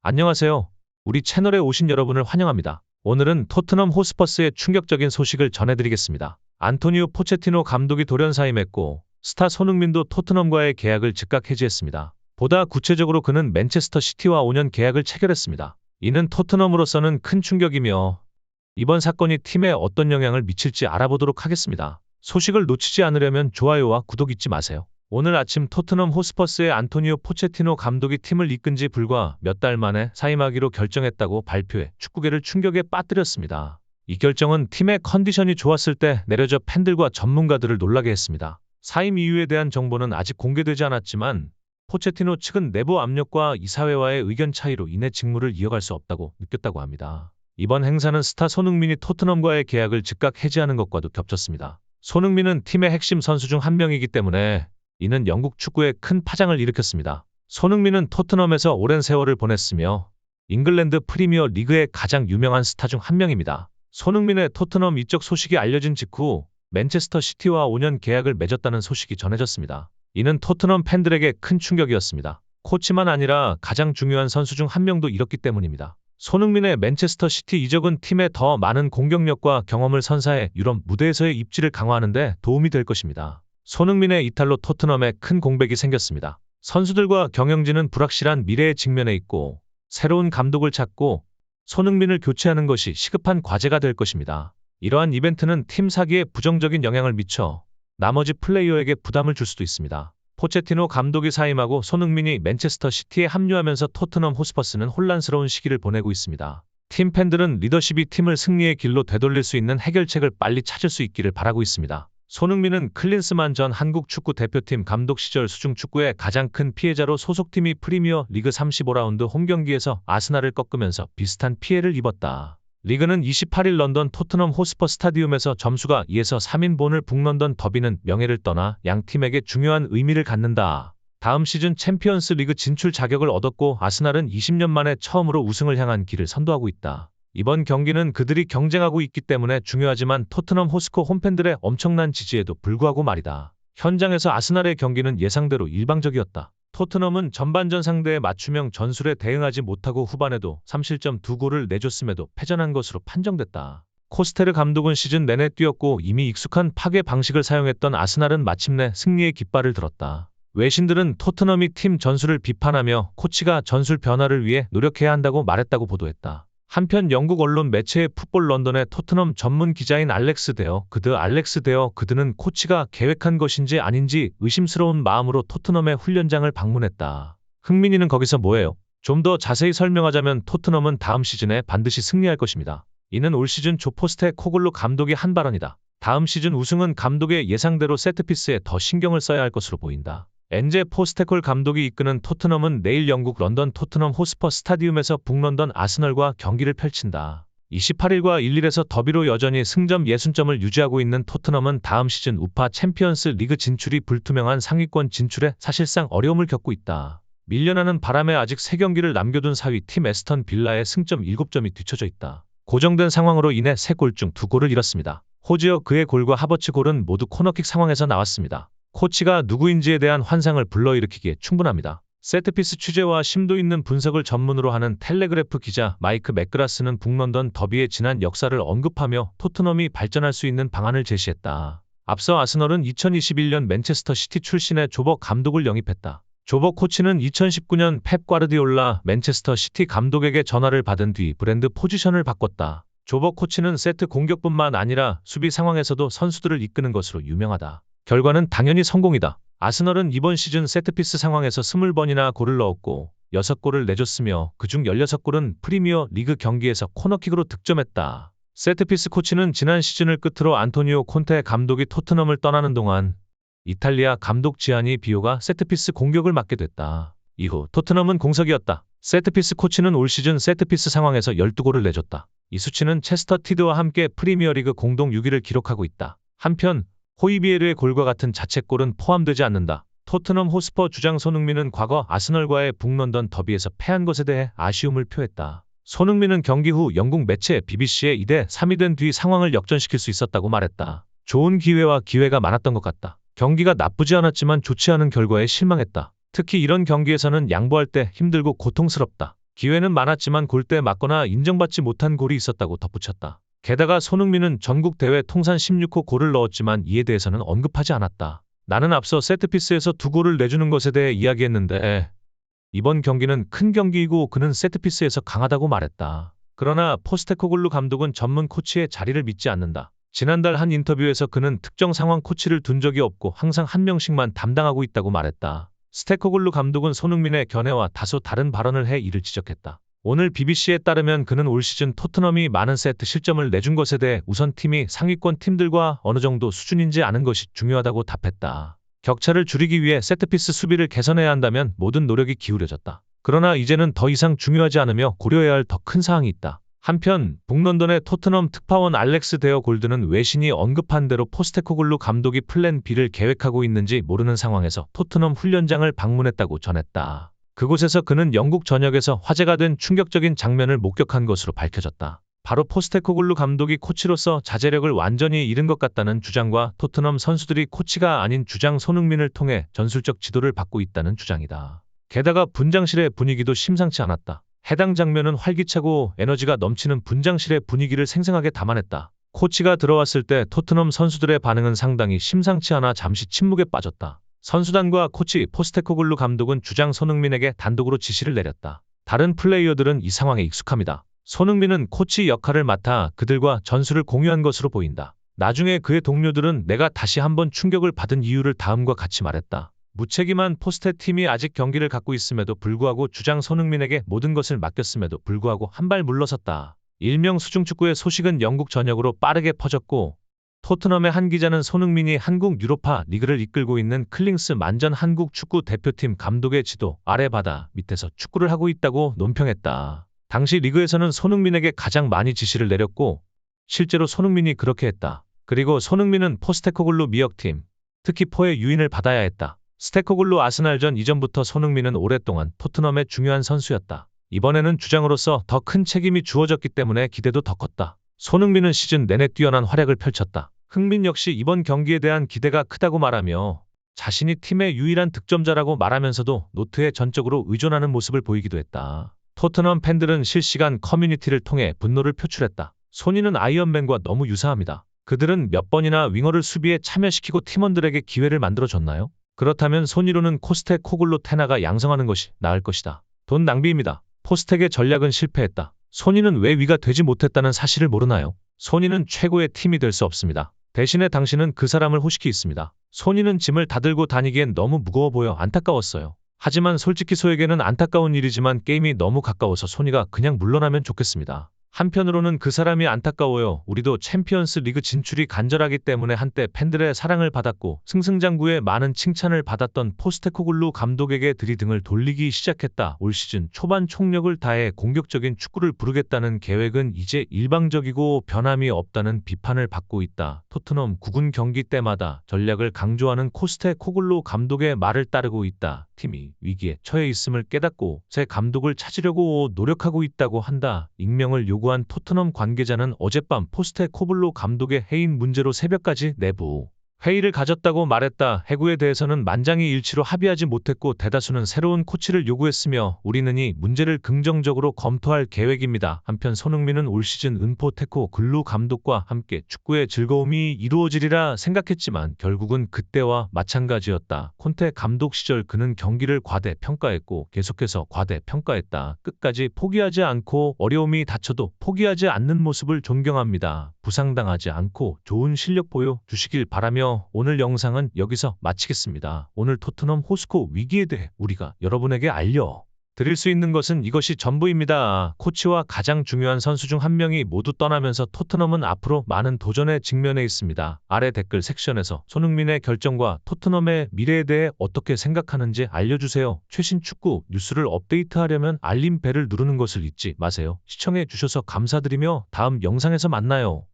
안녕하세요. 우리 채널에 오신 여러분을 환영합니다. 오늘은 토트넘 호스퍼스의 충격적인 소식을 전해드리겠습니다. 안토니오 포체티노 감독이 돌연사임했고 스타 손흥민도 토트넘과의 계약을 즉각 해지했습니다. 보다 구체적으로 그는 맨체스터 시티와 5년 계약을 체결했습니다. 이는 토트넘으로서는 큰 충격이며 이번 사건이 팀에 어떤 영향을 미칠지 알아보도록 하겠습니다. 소식을 놓치지 않으려면 좋아요와 구독 잊지 마세요. 오늘 아침 토트넘 호스퍼스의 안토니오 포체티노 감독이 팀을 이끈 지 불과 몇 달 만에 사임하기로 결정했다고 발표해 축구계를 충격에 빠뜨렸습니다. 이 결정은 팀의 컨디션이 좋았을 때 내려져 팬들과 전문가들을 놀라게 했습니다. 사임 이유에 대한 정보는 아직 공개되지 않았지만 포체티노 측은 내부 압력과 이사회와의 의견 차이로 인해 직무를 이어갈 수 없다고 느꼈다고 합니다. 이번 행사는 스타 손흥민이 토트넘과의 계약을 즉각 해지하는 것과도 겹쳤습니다. 손흥민은 팀의 핵심 선수 중 한 명이기 때문에 이는 영국 축구에 큰 파장을 일으켰습니다. 손흥민은 토트넘에서 오랜 세월을 보냈으며 잉글랜드 프리미어 리그의 가장 유명한 스타 중 한 명입니다. 손흥민의 토트넘 이적 소식이 알려진 직후 맨체스터 시티와 5년 계약을 맺었다는 소식이 전해졌습니다. 이는 토트넘 팬들에게 큰 충격이었습니다. 코치만 아니라 가장 중요한 선수 중 한 명도 잃었기 때문입니다. 손흥민의 맨체스터 시티 이적은 팀에 더 많은 공격력과 경험을 선사해 유럽 무대에서의 입지를 강화하는 데 도움이 될 것입니다. 손흥민의 이탈로 토트넘에 큰 공백이 생겼습니다. 선수들과 경영진은 불확실한 미래에 직면해 있고 새로운 감독을 찾고 손흥민을 교체하는 것이 시급한 과제가 될 것입니다. 이러한 이벤트는 팀 사기에 부정적인 영향을 미쳐 나머지 플레이어에게 부담을 줄 수도 있습니다. 포체티노 감독이 사임하고 손흥민이 맨체스터 시티에 합류하면서 토트넘 호스퍼스는 혼란스러운 시기를 보내고 있습니다. 팀 팬들은 리더십이 팀을 승리의 길로 되돌릴 수 있는 해결책을 빨리 찾을 수 있기를 바라고 있습니다. 손흥민은 클린스만 전 한국 축구 대표팀 감독 시절 수중축구의 가장 큰 피해자로 소속팀이 프리미어 리그 35라운드 홈경기에서 아스날을 꺾으면서 비슷한 피해를 입었다. 리그는 28일 런던 토트넘 호스퍼 스타디움에서 점수가 2에서 3인본을 북런던 더비는 명예를 떠나 양 팀에게 중요한 의미를 갖는다. 다음 시즌 챔피언스 리그 진출 자격을 얻었고 아스날은 20년 만에 처음으로 우승을 향한 길을 선도하고 있다. 이번 경기는 그들이 경쟁하고 있기 때문에 중요하지만 토트넘 호스코 홈팬들의 엄청난 지지에도 불구하고 말이다. 현장에서 아스날의 경기는 예상대로 일방적이었다. 토트넘은 전반전 상대의 맞춤형 전술에 대응하지 못하고 후반에도 3실점 2골을 내줬음에도 패전한 것으로 판정됐다. 코스테르 감독은 시즌 내내 뛰었고 이미 익숙한 파괴 방식을 사용했던 아스날은 마침내 승리의 깃발을 들었다. 외신들은 토트넘이 팀 전술을 비판하며 코치가 전술 변화를 위해 노력해야 한다고 말했다고 보도했다. 한편 영국 언론 매체의 풋볼 런던의 토트넘 전문 기자인 알렉스 데어 그드는 코치가 계획한 것인지 아닌지 의심스러운 마음으로 토트넘의 훈련장을 방문했다. 흥민이는 거기서 뭐해요? 좀 더 자세히 설명하자면 토트넘은 다음 시즌에 반드시 승리할 것입니다. 이는 올 시즌 조포스테 코글루 감독이 한 발언이다. 다음 시즌 우승은 감독의 예상대로 세트피스에 더 신경을 써야 할 것으로 보인다. 엔제 포스테콜 감독이 이끄는 토트넘은 내일 영국 런던 토트넘 호스퍼 스타디움에서 북런던 아스널과 경기를 펼친다. 28일과 1일에서 더비로 여전히 승점 60점을 유지하고 있는 토트넘은 다음 시즌 우파 챔피언스 리그 진출이 불투명한 상위권 진출에 사실상 어려움을 겪고 있다. 밀려나는 바람에 아직 3경기를 남겨둔 4위 팀 에스턴 빌라의 승점 7점이 뒤처져 있다. 고정된 상황으로 인해 3골 중 2골을 잃었습니다. 호지어 그의 골과 하버츠 골은 모두 코너킥 상황에서 나왔습니다. 코치가 누구인지에 대한 환상을 불러일으키기에 충분합니다. 세트피스 취재와 심도 있는 분석을 전문으로 하는 텔레그래프 기자 마이크 맥그라스는 북런던 더비의 지난 역사를 언급하며 토트넘이 발전할 수 있는 방안을 제시했다. 앞서 아스널은 2021년 맨체스터 시티 출신의 조버 감독을 영입했다. 조버 코치는 2019년 펩 과르디올라 맨체스터 시티 감독에게 전화를 받은 뒤 브랜드 포지션을 바꿨다. 조버 코치는 세트 공격뿐만 아니라 수비 상황에서도 선수들을 이끄는 것으로 유명하다. 결과는 당연히 성공이다. 아스널은 이번 시즌 세트피스 상황에서 20번이나 골을 넣었고 6골을 내줬으며 그중 16골은 프리미어 리그 경기에서 코너킥으로 득점했다. 세트피스 코치는 지난 시즌을 끝으로 안토니오 콘테 감독이 토트넘을 떠나는 동안 이탈리아 감독 지아니 비오가 세트피스 공격을 맡게 됐다. 이후 토트넘은 공석이었다. 세트피스 코치는 올 시즌 세트피스 상황에서 12골을 내줬다. 이 수치는 체스터 티드와 함께 프리미어리그 공동 6위를 기록하고 있다. 한편 호이비에르의 골과 같은 자책골은 포함되지 않는다. 토트넘 호스퍼 주장 손흥민은 과거 아스널과의 북런던 더비에서 패한 것에 대해 아쉬움을 표했다. 손흥민은 경기 후 영국 매체 BBC에 2대 3이 된 뒤 상황을 역전시킬 수 있었다고 말했다. 좋은 기회가 많았던 것 같다. 경기가 나쁘지 않았지만 좋지 않은 결과에 실망했다. 특히 이런 경기에서는 양보할 때 힘들고 고통스럽다. 기회는 많았지만 골대 맞거나 인정받지 못한 골이 있었다고 덧붙였다. 게다가 손흥민은 전국 대회 통산 16호 골을 넣었지만 이에 대해서는 언급하지 않았다. 나는 앞서 세트피스에서 2골을 내주는 것에 대해 이야기했는데 이번 경기는 큰 경기이고 그는 세트피스에서 강하다고 말했다. 그러나 포스테코글루 감독은 전문 코치의 자리를 믿지 않는다. 지난달 한 인터뷰에서 그는 특정 상황 코치를 둔 적이 없고 항상 한 명씩만 담당하고 있다고 말했다. 스테코글루 감독은 손흥민의 견해와 다소 다른 발언을 해 이를 지적했다. 오늘 BBC에 따르면 그는 올 시즌 토트넘이 많은 세트 실점을 내준 것에 대해 우선 팀이 상위권 팀들과 어느 정도 수준인지 아는 것이 중요하다고 답했다. 격차를 줄이기 위해 세트피스 수비를 개선해야 한다면 모든 노력이 기울여졌다. 그러나 이제는 더 이상 중요하지 않으며 고려해야 할 더 큰 사항이 있다. 한편 북런던의 토트넘 특파원 알렉스 데어 골드는 외신이 언급한 대로 포스테코글루 감독이 플랜 B를 계획하고 있는지 모르는 상황에서 토트넘 훈련장을 방문했다고 전했다. 그곳에서 그는 영국 전역에서 화제가 된 충격적인 장면을 목격한 것으로 밝혀졌다. 바로 포스테코글루 감독이 코치로서 자제력을 완전히 잃은 것 같다는 주장과 토트넘 선수들이 코치가 아닌 주장 손흥민을 통해 전술적 지도를 받고 있다는 주장이다. 게다가 분장실의 분위기도 심상치 않았다. 해당 장면은 활기차고 에너지가 넘치는 분장실의 분위기를 생생하게 담아냈다. 코치가 들어왔을 때 토트넘 선수들의 반응은 상당히 심상치 않아 잠시 침묵에 빠졌다. 선수단과 코치 포스테코글루 감독은 주장 손흥민에게 단독으로 지시를 내렸다. 다른 플레이어들은 이 상황에 익숙합니다. 손흥민은 코치 역할을 맡아 그들과 전술을 공유한 것으로 보인다. 나중에 그의 동료들은 내가 다시 한번 충격을 받은 이유를 다음과 같이 말했다. 무책임한 포스테 팀이 아직 경기를 갖고 있음에도 불구하고 주장 손흥민에게 모든 것을 맡겼음에도 불구하고 한 발 물러섰다. 일명 수중축구의 소식은 영국 전역으로 빠르게 퍼졌고 토트넘의 한 기자는 손흥민이 한국 유로파 리그를 이끌고 있는 클링스 만전 한국 축구 대표팀 감독의 지도 아래 받아 밑에서 축구를 하고 있다고 논평했다. 당시 리그에서는 손흥민에게 가장 많이 지시를 내렸고 실제로 손흥민이 그렇게 했다. 그리고 손흥민은 포스테코글루 미역팀, 특히 포의 유인을 받아야 했다. 스테코글루 아스날전 이전부터 손흥민은 오랫동안 토트넘의 중요한 선수였다. 이번에는 주장으로서 더 큰 책임이 주어졌기 때문에 기대도 더 컸다. 손흥민은 시즌 내내 뛰어난 활약을 펼쳤다. 흥민 역시 이번 경기에 대한 기대가 크다고 말하며 자신이 팀의 유일한 득점자라고 말하면서도 노트에 전적으로 의존하는 모습을 보이기도 했다. 토트넘 팬들은 실시간 커뮤니티를 통해 분노를 표출했다. 손이는 아이언맨과 너무 유사합니다. 그들은 몇 번이나 윙어를 수비에 참여시키고 팀원들에게 기회를 만들어줬나요? 그렇다면 손이로는 코스테코글루 테나가 양성하는 것이 나을 것이다. 돈 낭비입니다. 포스텍의 전략은 실패했다. 손이는 왜 위가 되지 못했다는 사실을 모르나요? 손이는 최고의 팀이 될 수 없습니다. 대신에 당신은 그 사람을 호식이 있습니다. 손이는 짐을 다 들고 다니기엔 너무 무거워 보여 안타까웠어요. 하지만 솔직히 소에게는 안타까운 일이지만 게임이 너무 가까워서 손이가 그냥 물러나면 좋겠습니다. 한편으로는 그 사람이 안타까워요. 우리도 챔피언스 리그 진출이 간절하기 때문에 한때 팬들의 사랑을 받았고 승승장구에 많은 칭찬을 받았던 포스테코글루 감독에게 들이등을 돌리기 시작했다. 올 시즌 초반 총력을 다해 공격적인 축구를 부르겠다는 계획은 이제 일방적이고 변함이 없다는 비판을 받고 있다. 토트넘 9군 경기 때마다 전략을 강조하는 포스테코글루 감독의 말을 따르고 있다. 팀이 위기에 처해 있음을 깨닫고 새 감독을 찾으려고 노력하고 있다고 한다. 익명을 요구한 토트넘 관계자는 어젯밤 포스테코글루 감독의 해임 문제로 새벽까지 내부 회의를 가졌다고 말했다. 해고에 대해서는 만장일치로 합의하지 못했고 대다수는 새로운 코치를 요구했으며 우리는 이 문제를 긍정적으로 검토할 계획입니다. 한편 손흥민은 올 시즌 은포테코글루 감독과 함께 축구의 즐거움이 이루어지리라 생각했지만 결국은 그때와 마찬가지였다. 콘테 감독 시절 그는 경기를 과대평가했고 계속해서 과대평가했다. 끝까지 포기하지 않고 어려움이 닥쳐도 포기하지 않는 모습을 존경합니다. 부상당하지 않고 좋은 실력 보여주시길 바라며 오늘 영상은 여기서 마치겠습니다. 오늘 토트넘 호스코 위기에 대해 우리가 여러분에게 알려드릴 수 있는 것은 이것이 전부입니다. 코치와 가장 중요한 선수 중 한 명이 모두 떠나면서 토트넘은 앞으로 많은 도전에 직면해 있습니다. 아래 댓글 섹션에서 손흥민의 결정과 토트넘의 미래에 대해 어떻게 생각하는지 알려주세요. 최신 축구 뉴스를 업데이트하려면 알림벨을 누르는 것을 잊지 마세요. 시청해 주셔서 감사드리며 다음 영상에서 만나요.